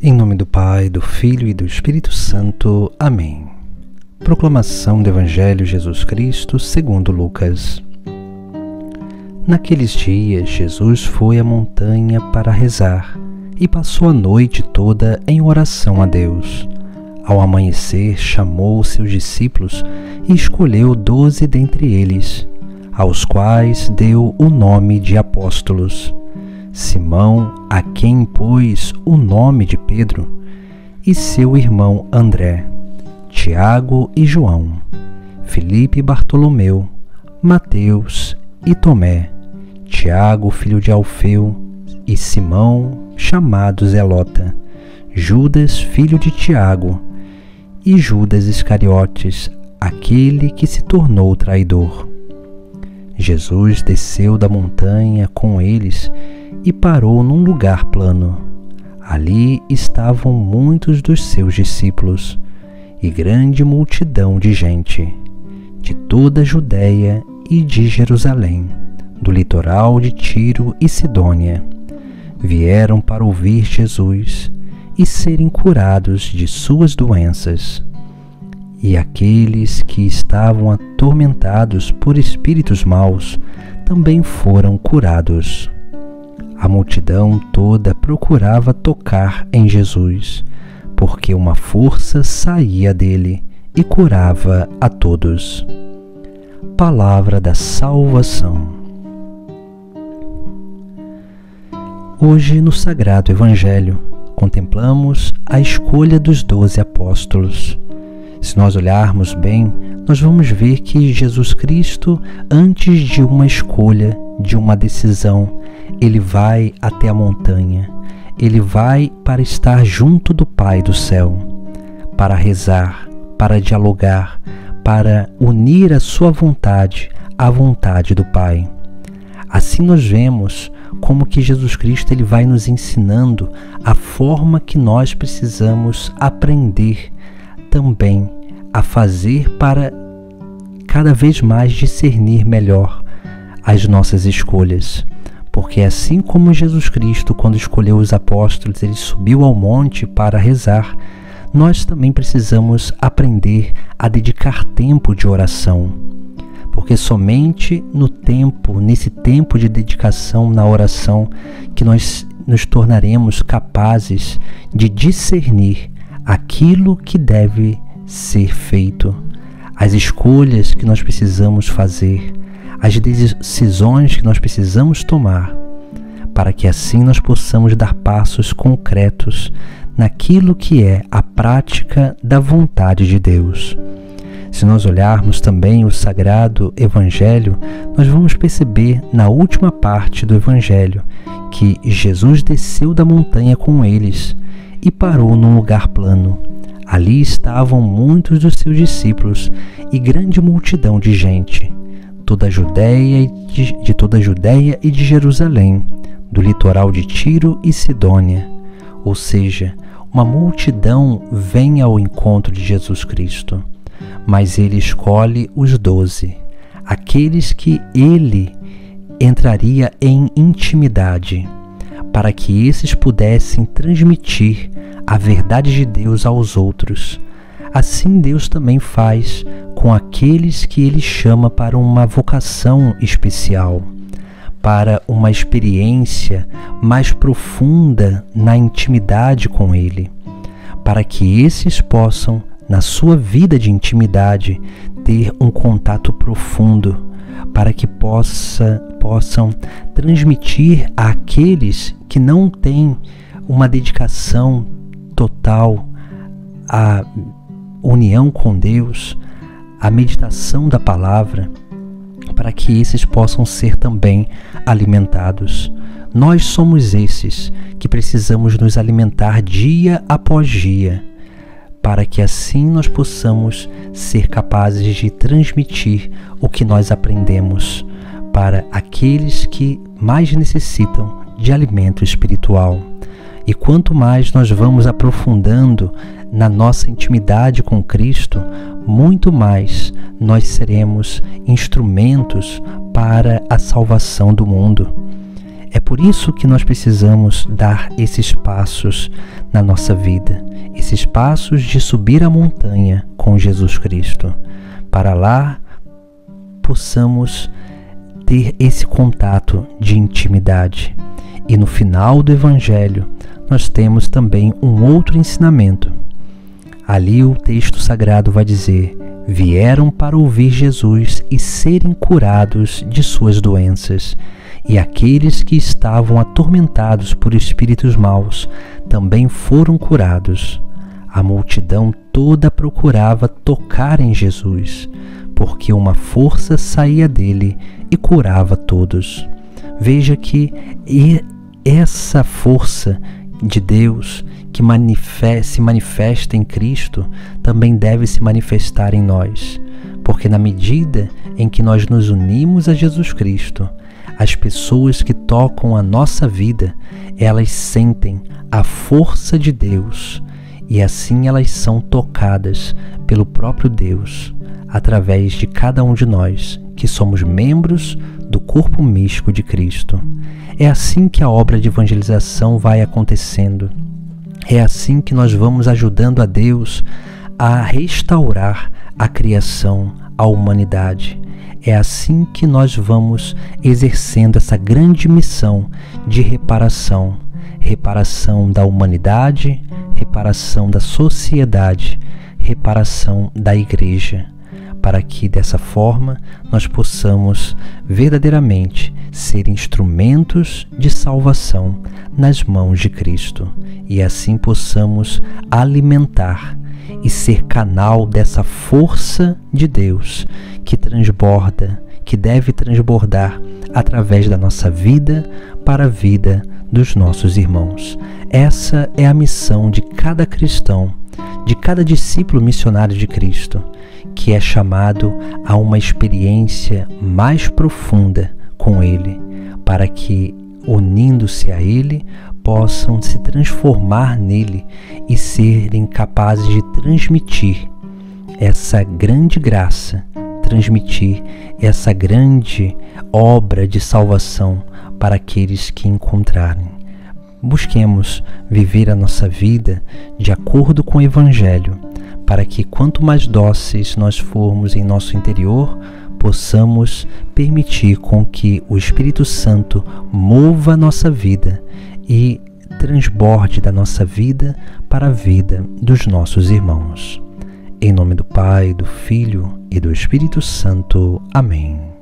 Em nome do Pai, do Filho e do Espírito Santo. Amém. Proclamação do Evangelho de Jesus Cristo segundo Lucas. Naqueles dias, Jesus foi à montanha para rezar e passou a noite toda em oração a Deus. Ao amanhecer, chamou seus discípulos e escolheu 12 dentre eles, aos quais deu o nome de apóstolos: Simão, a quem pôs o nome de Pedro, e seu irmão André, Tiago e João, Filipe e Bartolomeu, Mateus e Tomé, Tiago, filho de Alfeu, e Simão, chamado Zelota, Judas, filho de Tiago, e Judas Iscariotes, aquele que se tornou traidor. Jesus desceu da montanha com eles e parou num lugar plano. Ali estavam muitos dos seus discípulos e grande multidão de gente, de toda a Judéia e de Jerusalém, do litoral de Tiro e Sidônia. Vieram para ouvir Jesus e serem curados de suas doenças. E aqueles que estavam atormentados por espíritos maus também foram curados. A multidão toda procurava tocar em Jesus, porque uma força saía dele e curava a todos. Palavra da salvação. Hoje, no Sagrado Evangelho, contemplamos a escolha dos 12 apóstolos. Se nós olharmos bem, nós vamos ver que Jesus Cristo, antes de uma escolha, de uma decisão, ele vai até a montanha, ele vai para estar junto do Pai do céu, para rezar, para dialogar, para unir a sua vontade à vontade do Pai. Assim nós vemos como que Jesus Cristo ele vai nos ensinando a forma que nós precisamos aprender também a fazer para cada vez mais discernir melhor as nossas escolhas. Porque assim como Jesus Cristo, quando escolheu os apóstolos, ele subiu ao monte para rezar, nós também precisamos aprender a dedicar tempo de oração. Porque somente nesse tempo de dedicação na oração, que nós nos tornaremos capazes de discernir aquilo que deve ser feito, as escolhas que nós precisamos fazer, as decisões que nós precisamos tomar, para que assim nós possamos dar passos concretos naquilo que é a prática da vontade de Deus. Se nós olharmos também o Sagrado Evangelho, nós vamos perceber na última parte do Evangelho que Jesus desceu da montanha com eles e parou num lugar plano. Ali estavam muitos dos seus discípulos e grande multidão de gente, de toda a Judéia e de Jerusalém, do litoral de Tiro e Sidônia. Ou seja, uma multidão vem ao encontro de Jesus Cristo, mas ele escolhe os 12, aqueles que ele entraria em intimidade, para que esses pudessem transmitir a verdade de Deus aos outros. Assim Deus também faz com aqueles que ele chama para uma vocação especial, para uma experiência mais profunda na intimidade com ele, para que esses possam, na sua vida de intimidade, ter um contato profundo, para que possam transmitir àqueles que não têm uma dedicação total à união com Deus, à meditação da palavra, para que esses possam ser também alimentados. Nós somos esses que precisamos nos alimentar dia após dia, para que assim nós possamos ser capazes de transmitir o que nós aprendemos para aqueles que mais necessitam de alimento espiritual. E quanto mais nós vamos aprofundando na nossa intimidade com Cristo, muito mais nós seremos instrumentos para a salvação do mundo. É por isso que nós precisamos dar esses passos na nossa vida, esses passos de subir a montanha com Jesus Cristo, para lá possamos ter esse contato de intimidade. E no final do Evangelho, nós temos também um outro ensinamento. Ali o texto sagrado vai dizer: vieram para ouvir Jesus e serem curados de suas doenças. E aqueles que estavam atormentados por espíritos maus também foram curados. A multidão toda procurava tocar em Jesus, porque uma força saía dele e curava todos. Veja que essa força de Deus que se manifesta em Cristo também deve se manifestar em nós, porque na medida em que nós nos unimos a Jesus Cristo, as pessoas que tocam a nossa vida, elas sentem a força de Deus e assim elas são tocadas pelo próprio Deus, através de cada um de nós, que somos membros do corpo místico de Cristo. É assim que a obra de evangelização vai acontecendo. É assim que nós vamos ajudando a Deus a restaurar a criação, a humanidade. É assim que nós vamos exercendo essa grande missão de reparação. Reparação da humanidade, reparação da sociedade, reparação da Igreja, para que dessa forma nós possamos verdadeiramente ser instrumentos de salvação nas mãos de Cristo e assim possamos alimentar e ser canal dessa força de Deus que transborda, que deve transbordar através da nossa vida para a vida dos nossos irmãos. Essa é a missão de cada cristão, de cada discípulo missionário de Cristo, que é chamado a uma experiência mais profunda com Ele, para que, unindo-se a Ele, possam se transformar nele e serem capazes de transmitir essa grande graça, transmitir essa grande obra de salvação para aqueles que encontrarem. Busquemos viver a nossa vida de acordo com o Evangelho, para que quanto mais dóceis nós formos em nosso interior, possamos permitir com que o Espírito Santo mova a nossa vida e transborde da nossa vida para a vida dos nossos irmãos. Em nome do Pai, do Filho e do Espírito Santo. Amém.